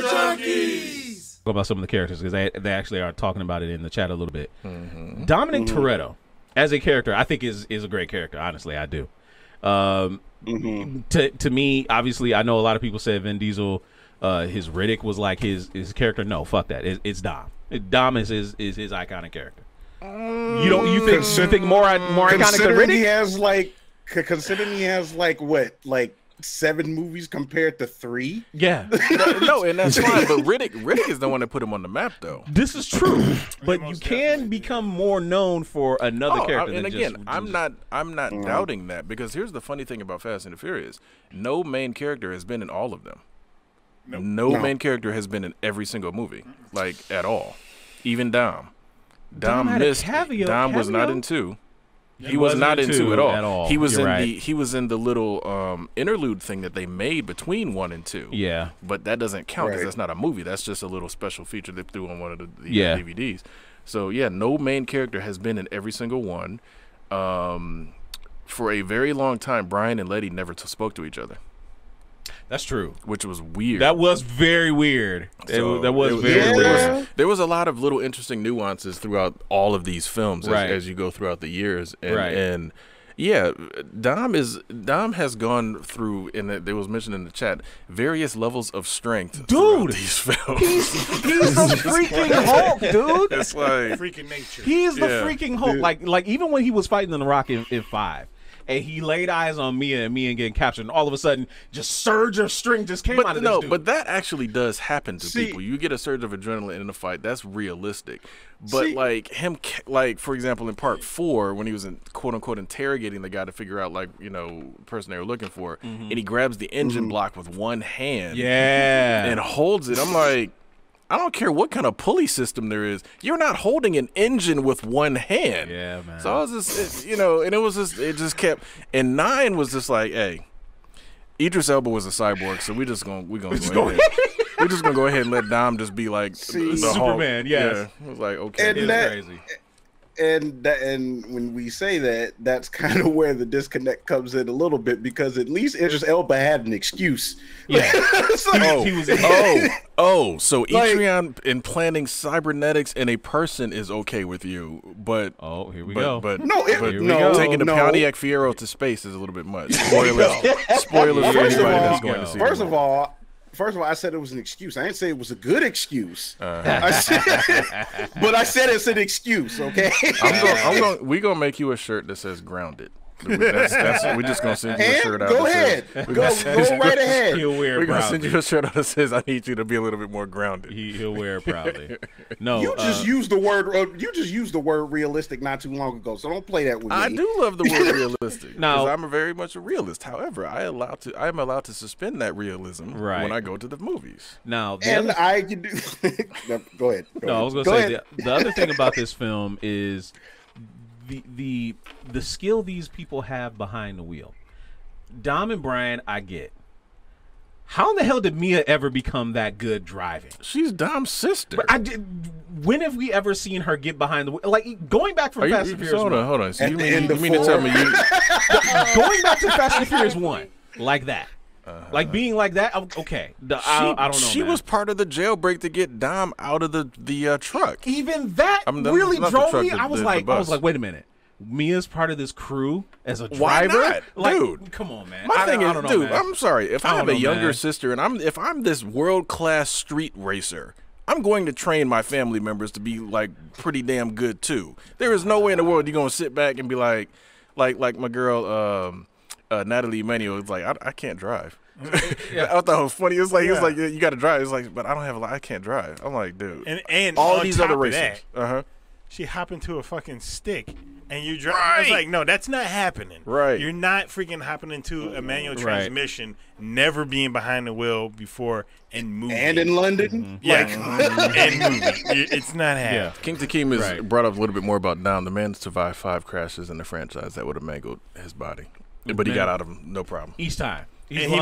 Junkies! About some of the characters because they actually are talking about it in the chat a little bit. Dominic Toretto, as a character, I think is a great character. Honestly, I do. To me, obviously, I know a lot of people said Vin Diesel, his Riddick was like his character. No, fuck that. It's Dom. Dom is his iconic character. You think more iconic than Riddick? Considering he has like 7 movies compared to 3. Yeah. No, and that's fine. But Riddick is the one that put him on the map, though. This is true, but you can become more known for another character. And again, I'm not doubting that, because here's the funny thing about Fast and the Furious: no main character has been in all of them. No main character has been in every single movie, like at all. Even Dom. Dom missed. Dom was not in 2. He was not in 2 at all. He was in the little interlude thing that they made between 1 and 2. Yeah, but that doesn't count because that's not a movie. That's just a little special feature they threw on one of the DVDs. So yeah, no main character has been in every single one. For a very long time, Brian and Letty never spoke to each other. That's true. Which was weird. That was very weird. That was very weird. There was a lot of little interesting nuances throughout all of these films as you go throughout the years. And yeah, Dom has gone through, and there was mentioned in the chat, various levels of strength throughout these films. He's the freaking Hulk, dude. It's like freaking nature. He's the freaking Hulk. Like even when he was fighting in The Rock in 5. And he laid eyes on Mia and getting captured, and all of a sudden, just surge of strength just came out of this dude. But that actually does happen to people. You get a surge of adrenaline in a fight. That's realistic. But for example, in Part 4, when he was quote unquote interrogating the guy to figure out person they were looking for, and he grabs the engine block with one hand, and holds it. I'm like, I don't care what kind of pulley system there is. You're not holding an engine with one hand. Yeah, man. So I was just, and it just kept. And 9 was just like, hey, Idris Elba was a cyborg, so we're just gonna go ahead. We're just gonna go ahead and let Dom just be like the Superman. Hulk. Yes. Yeah, it was like, okay, and crazy. And when we say that, that's kind of where the disconnect comes in a little bit, because at least Idris Elba had an excuse. Yeah. So Etrian implanting cybernetics in a person is okay with you, but here we go. But taking the Pontiac Fiero to space is a little bit much. Spoilers for anybody that's going to see. First of all, I said it was an excuse. I didn't say it was a good excuse. But I said it's an excuse. Okay. We're gonna make you a shirt that says "Grounded." We're just gonna send you a shirt out. Go ahead. Go right ahead. We're gonna send you a shirt out that says, "I need you to be a little bit more grounded." He'll wear it proudly. No, you just used the word. You just used the word realistic not too long ago. So don't play that with me. I do love the word realistic. Now I'm very much a realist. However, I am allowed to suspend that realism when I go to the movies. Now, I can do. Go ahead. I was gonna say the other thing about this film is the skill these people have behind the wheel. Dom and Brian, I get. How in the hell did Mia ever become that good driving? She's Dom's sister. But when have we ever seen her get behind the wheel? Like going back from Fast and Furious 1. Hold on. So you mean to tell me going back to Fast and Furious 1 like that? Like being like that, okay. I don't know. She was part of the jailbreak to get Dom out of the truck. Even that really drove me. I was like, wait a minute. Mia's part of this crew as a driver. Why not? Dude, come on, man. My thing is, dude, I'm sorry. If I have a younger sister and if I'm this world-class street racer, I'm going to train my family members to be like pretty damn good too. There is no way in the world you're gonna sit back and be like my girl Natalie Emanuel is like, I can't drive. I thought it was funny. It's like he was like, you got to drive. It's like, but I don't have I can't drive. I'm like, dude. And all these other racers. She hopped into a fucking stick and you drive. Right. It's like, no, that's not happening. Right. You're not freaking hopping into a manual transmission, never being behind the wheel before and moving. And in London. Yeah. And moving. It's not happening. Yeah. King Takeem has brought up a little bit more about Dom. The man survived 5 crashes in the franchise that would have mangled his body. But he got out of them, no problem. Each time. And he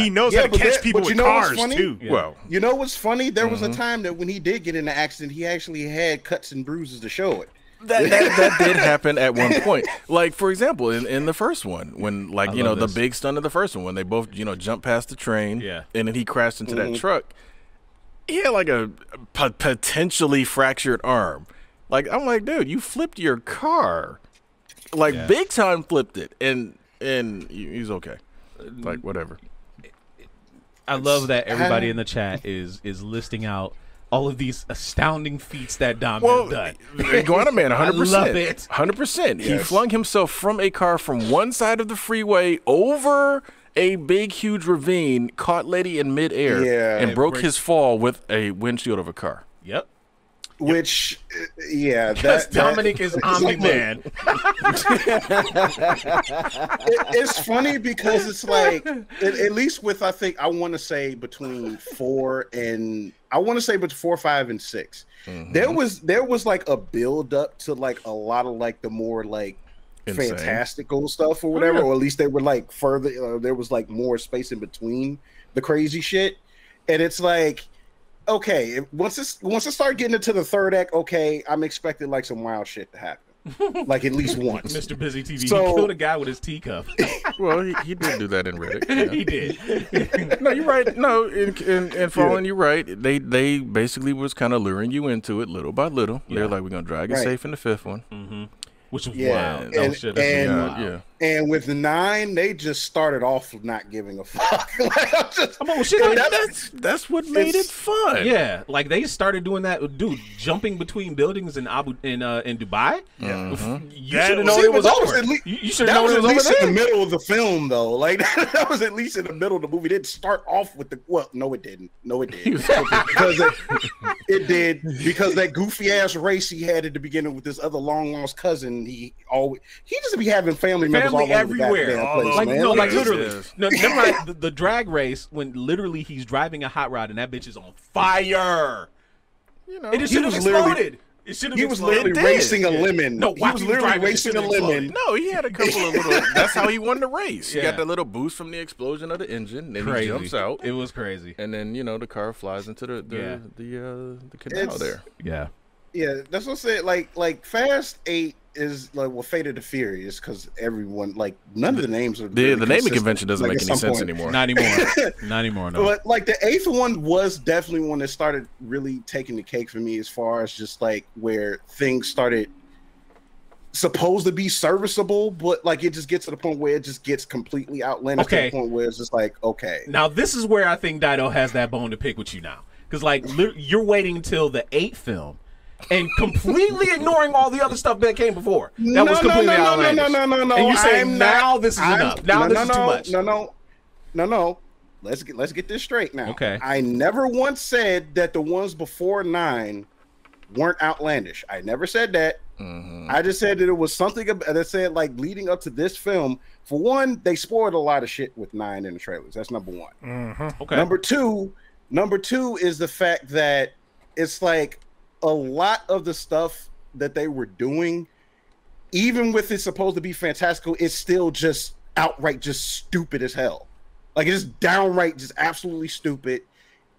knows how to catch people with cars, too. Yeah. Well, you know what's funny? There was a time that when he did get in an accident, he actually had cuts and bruises to show it. That did happen at one point. Like, for example, in the first one, when, like, the big stunt of the first one, when they both, jumped past the train, and then he crashed into that truck. he had like a potentially fractured arm. Like, I'm like, dude, you flipped your car, like big time flipped it, and he's okay. Like, whatever. I love that everybody in the chat is listing out all of these astounding feats that Dom has done. Iguana Man, 100%. I love it. 100%. Yes. He flung himself from a car from one side of the freeway over a big, huge ravine, caught Letty in midair, and broke his fall with a windshield of a car. Yep. Which, Dominic is Omni-Man. It's funny because it's like, at least with, I want to say between 4, 5, and 6. Mm-hmm. There was like a build up to like a lot of like the more like fantastical stuff or whatever, or at least they were like further. There was like more space in between the crazy shit, and it's like, okay, once it started getting into the third act, okay, I'm expecting like some wild shit to happen. Like at least once. Mr. Busy TV, he killed a guy with his teacup. Well, he did do that in Riddick. Yeah. He did. No, you're right. No, in Fallen, you're right. They basically was kind of luring you into it little by little. They're like, we're gonna drag you safe in the 5th one. Mm-hmm. Which was wild. Wild. And with 9, they just started off not giving a fuck. That's what made it fun. Yeah, like they started doing that, dude, jumping between buildings in Dubai. Yeah. You should have known it was over. You should have known it was at least over in the middle of the film, though. Like that was at least in the middle of the movie. It didn't start off with the no, it didn't. No, it didn't. Because it did because that goofy ass race he had at the beginning with this other long lost cousin. He just be having family members all everywhere. Over the like man. no, like literally. Yes. No, never mind the drag race when literally he's driving a hot rod and that bitch is on fire. You know, it should have exploded. He was literally racing a lemon. No, he was literally racing a lemon. No, he had a couple of little. That's how he won the race. He got that little boost from the explosion of the engine. Then he jumps out. It was crazy. And then the car flies into the canal there. Yeah. Yeah, that's what I'm saying. Like Fast 8 is like Fate of the Furious because everyone none of the names are the naming convention doesn't make any sense anymore. Not anymore. No. But like the 8th one was definitely one that started really taking the cake for me as far as just like where things started supposed to be serviceable, but like it just gets to the point where it just gets completely outlandish to the point where it's just like, okay. Now this is where I think Dido has that bone to pick with you now, because like you're waiting until the 8th film and completely ignoring all the other stuff that came before. That was completely outlandish. No. And you're saying now this is enough. Now this is too much. No. Let's get this straight now. Okay. I never once said that the ones before 9 weren't outlandish. I never said that. Mm-hmm. I just said that it was something that said like leading up to this film. For one, they spoiled a lot of shit with 9 in the trailers. That's number one. Mm-hmm. Okay. Number two is the fact that it's like a lot of the stuff that they were doing, even with it supposed to be fantastical, it's still just outright just stupid as hell. Like it's just downright just absolutely stupid.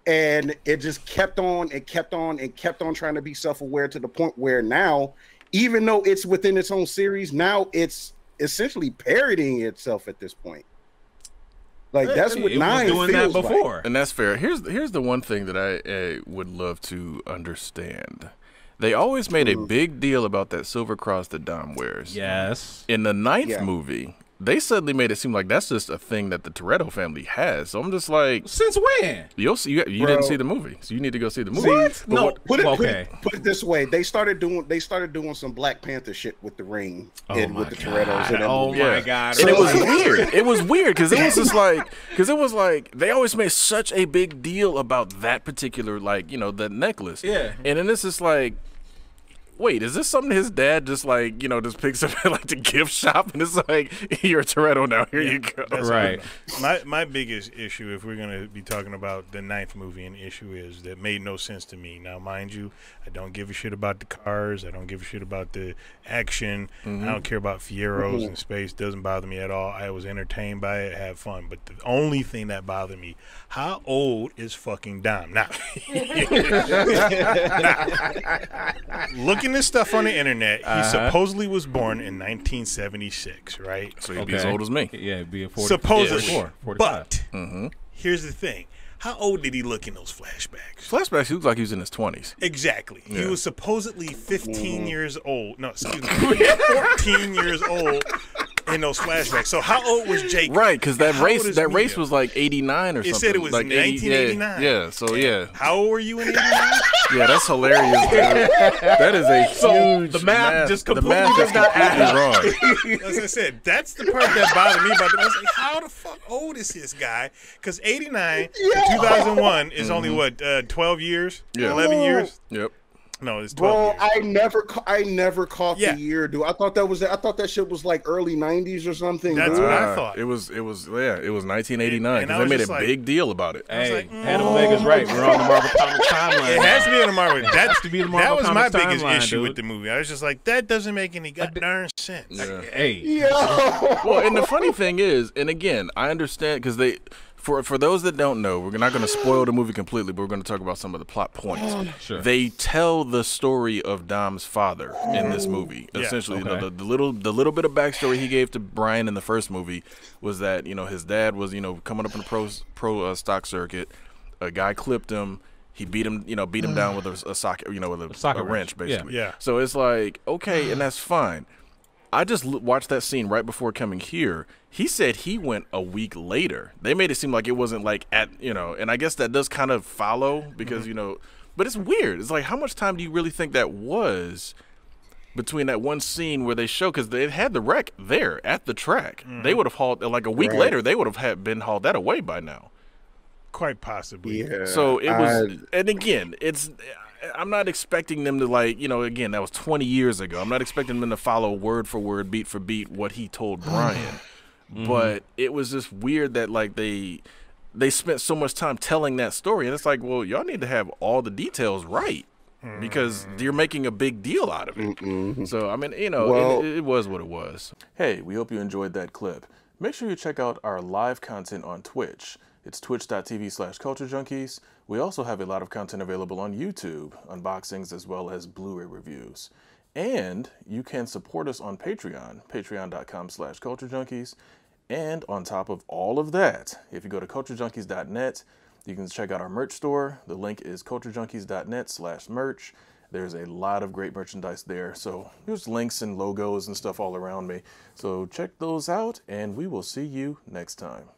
And it just kept on trying to be self-aware to the point where now, even though it's within its own series, now it's essentially parodying itself at this point. Like that's what 9 was doing feels that before, and that's fair. Here's the one thing that I would love to understand. They always made a big deal about that silver cross that Dom wears. Yes. In the 9th movie, they suddenly made it seem like that's just a thing that the Toretto family has. So I'm just like, since when? You'll see. You didn't see the movie, so you need to go see the movie. What? No. Put it this way: they started doing some Black Panther shit with the ring and with the Torettos. Oh my god! And it was weird. It was weird because it was just like they always made such a big deal about that particular the necklace. Yeah. And then this is like, wait, is this something his dad just just picks up at the gift shop and it's like, you're a Toretto now, here you go. Right. My biggest issue, if we're going to be talking about the 9th movie, an issue is that made no sense to me. Now, mind you, I don't give a shit about the cars. I don't give a shit about the action. I don't care about Fieros in space. Doesn't bother me at all. I was entertained by it, had fun. But the only thing that bothered me, how old is fucking Dom? Now, looking this stuff on the internet, he supposedly was born in 1976, right? So he'd be as old as me. Yeah, he'd be a 40, supposedly. 44, 45. But here's the thing. how old did he look in those flashbacks? Flashbacks, he looked like he was in his 20s. Exactly. Yeah. He was supposedly 15 years old. No, excuse me, 14 years old in those flashbacks. So how old was Jake? Right, because that race was like 89 or something. It said it was like 1989. Yeah, so yeah. How old were you in 89? Yeah, that's hilarious, dude. That is a huge the math just completely does not add wrong. As I said, that's the part that bothered me about it. I was like, how the fuck old is this guy? Because 89 to 2001 is only, what, 12 years? Yeah. 11 years? Yep. No, it's 12 Bro, years. I never caught the year, dude. I thought that shit was like early 90s or something. That's dude. what I thought. It was 1989 And because they made a big deal about it. Hey, like, Adam Omega's right. We're on the Marvel Comics timeline. It has to be in the Marvel. That's to be the Marvel That was my Comics biggest timeline, issue dude. with the movie. I was just like, that doesn't make any goddamn sense. Yeah. Hey, Yo. Well, and the funny thing is, and again, I understand because they, for those that don't know, we're not going to spoil the movie completely, but we're going to talk about some of the plot points. Sure. They tell the story of Dom's father in this movie. Yeah. Essentially, Okay. you know, the little bit of backstory he gave to Brian in the first movie was that, you know, his dad was, you know, coming up in the pro stock circuit. A guy clipped him. He beat him down with a socket, you know, with a wrench, basically. Yeah. So it's like, okay, and that's fine. I just watched that scene right before coming here. He said he went a week later. They made it seem like it wasn't like at, you know, and I guess that does kind of follow because, you know, but it's weird. It's like, how much time do you really think that was between that one scene where they show, because they had the wreck there at the track. They would have hauled, like a week later, they would have been hauled that away by now. Quite possibly. Yeah. So it was, and again, I'm not expecting them to, like, you know, again, that was 20 years ago. I'm not expecting them to follow word for word, beat for beat what he told Brian. But it was just weird that, like, they spent so much time telling that story. And it's like, well, y'all need to have all the details right because you're making a big deal out of it. So, I mean, you know, it was what it was. Hey, we hope you enjoyed that clip. Make sure you check out our live content on Twitch. It's twitch.tv/culturejunkies. We also have a lot of content available on YouTube, unboxings as well as Blu-ray reviews. And you can support us on Patreon, patreon.com/culturejunkies. And on top of all of that, if you go to culturejunkies.net, you can check out our merch store. The link is culturejunkies.net/merch. There's a lot of great merchandise there. So there's links and logos and stuff all around me. So check those out, and we will see you next time.